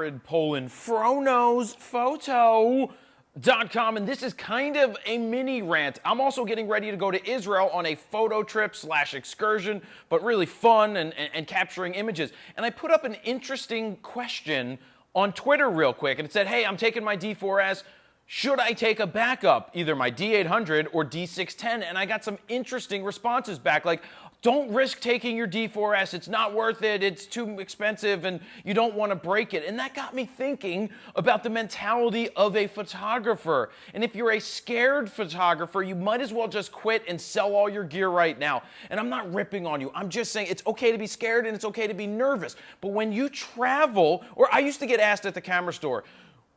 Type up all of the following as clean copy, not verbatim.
Jared Polin, phronosphoto.com, and this is kind of a mini rant. I'm also getting ready to go to Israel on a photo trip / excursion, but really fun and capturing images. And I put up an interesting question on Twitter real quick, and it said, hey, I'm taking my D4s. Should I take a backup, either my D800 or D610? And I got some interesting responses back, like, don't risk taking your D4s. It's not worth it. It's too expensive, and you don't want to break it. And that got me thinking about the mentality of a photographer. And if you're a scared photographer, you might as well just quit and sell all your gear right now. And I'm not ripping on you. I'm just saying it's okay to be scared and it's okay to be nervous. But when you travel, or I used to get asked at the camera store,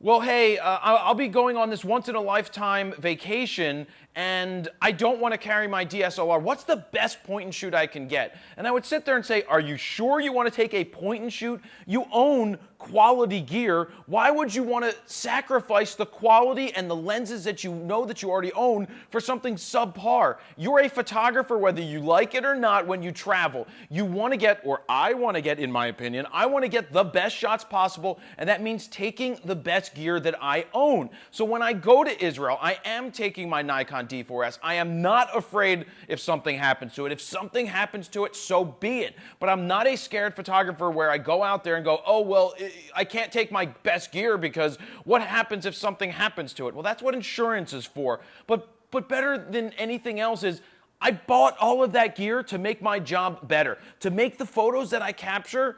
well, hey, I'll be going on this once-in-a-lifetime vacation, and I don't want to carry my DSLR. What's the best point-and-shoot I can get? And I would sit there and say, are you sure you want to take a point-and-shoot? You own quality gear. Why would you want to sacrifice the quality and the lenses that you know that you already own for something subpar? You're a photographer, whether you like it or not, when you travel. You want to get, or I want to get, in my opinion, I want to get the best shots possible, and that means taking the best gear that I own. So when I go to Israel, I am taking my Nikon D4s. I am not afraid if something happens to it. If something happens to it, so be it. But I'm not a scared photographer where I go out there and go, oh, well, I can't take my best gear because what happens if something happens to it? Well, that's what insurance is for. But better than anything else is I bought all of that gear to make my job better, to make the photos that I capture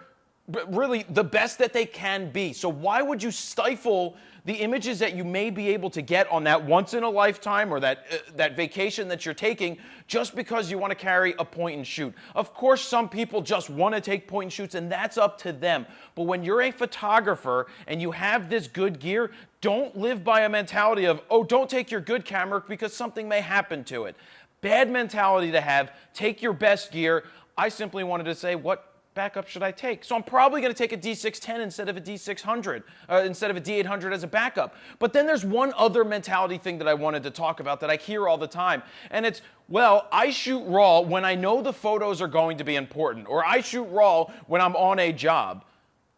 really the best that they can be. So why would you stifle the images that you may be able to get on that once-in-a-lifetime or that vacation that you're taking just because you want to carry a point-and-shoot? Of course, some people just want to take point-and-shoots, and that's up to them. But when you're a photographer and you have this good gear, don't live by a mentality of, oh, don't take your good camera because something may happen to it. Bad mentality to have. Take your best gear. I simply wanted to say, what backup should I take? So I'm probably going to take a D610 instead of a D600, instead of a D800 as a backup. But then there's one other mentality thing that I wanted to talk about that I hear all the time. And it's, well, I shoot RAW when I know the photos are going to be important, or I shoot RAW when I'm on a job.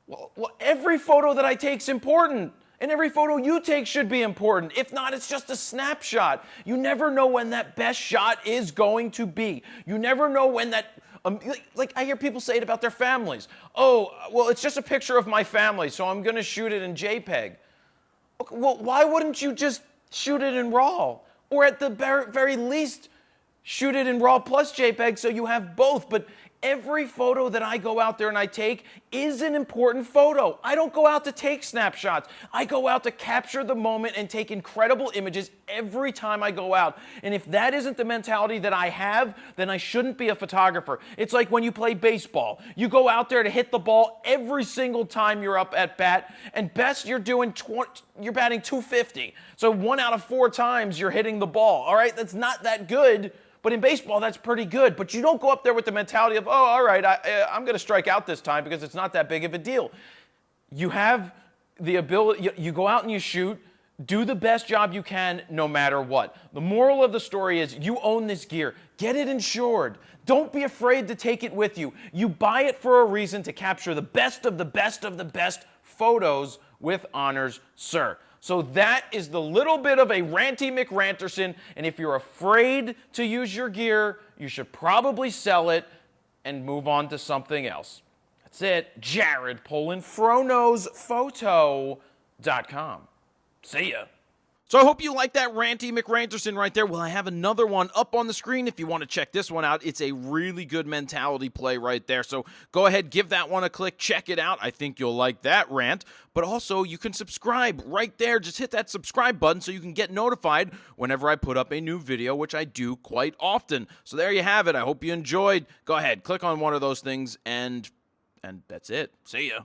Well, every photo that I take is important. And every photo you take should be important. If not, it's just a snapshot. You never know when that best shot is going to be. You never know when that... like I hear people say it about their families. Oh, well, it's just a picture of my family, so I'm going to shoot it in JPEG. Okay, well, why wouldn't you just shoot it in RAW? Or at the very least, shoot it in RAW plus JPEG so you have both. But every photo that I go out there and I take is an important photo. I don't go out to take snapshots. I go out to capture the moment and take incredible images every time I go out. And if that isn't the mentality that I have, then I shouldn't be a photographer. It's like when you play baseball. You go out there to hit the ball every single time you're up at bat, and best you're batting 250. So 1 out of 4 times you're hitting the ball. All right, that's not that good. But in baseball, that's pretty good. But you don't go up there with the mentality of, oh, all right, I'm going to strike out this time because it's not that big of a deal. You have the ability, you go out and you shoot, do the best job you can no matter what. The moral of the story is you own this gear. Get it insured. Don't be afraid to take it with you. You buy it for a reason, to capture the best of the best of the best photos with honors, sir. So that is the little bit of a ranty McRanterson, and if you're afraid to use your gear, you should probably sell it and move on to something else. That's it. Jared Polin, phronosphoto.com. See ya. So I hope you like that ranty McRanterson right there. Well, I have another one up on the screen if you want to check this one out. It's a really good mentality play right there. So go ahead, give that one a click, check it out. I think you'll like that rant. But also, you can subscribe right there. Just hit that subscribe button so you can get notified whenever I put up a new video, which I do quite often. So there you have it. I hope you enjoyed. Go ahead, click on one of those things, and that's it. See ya.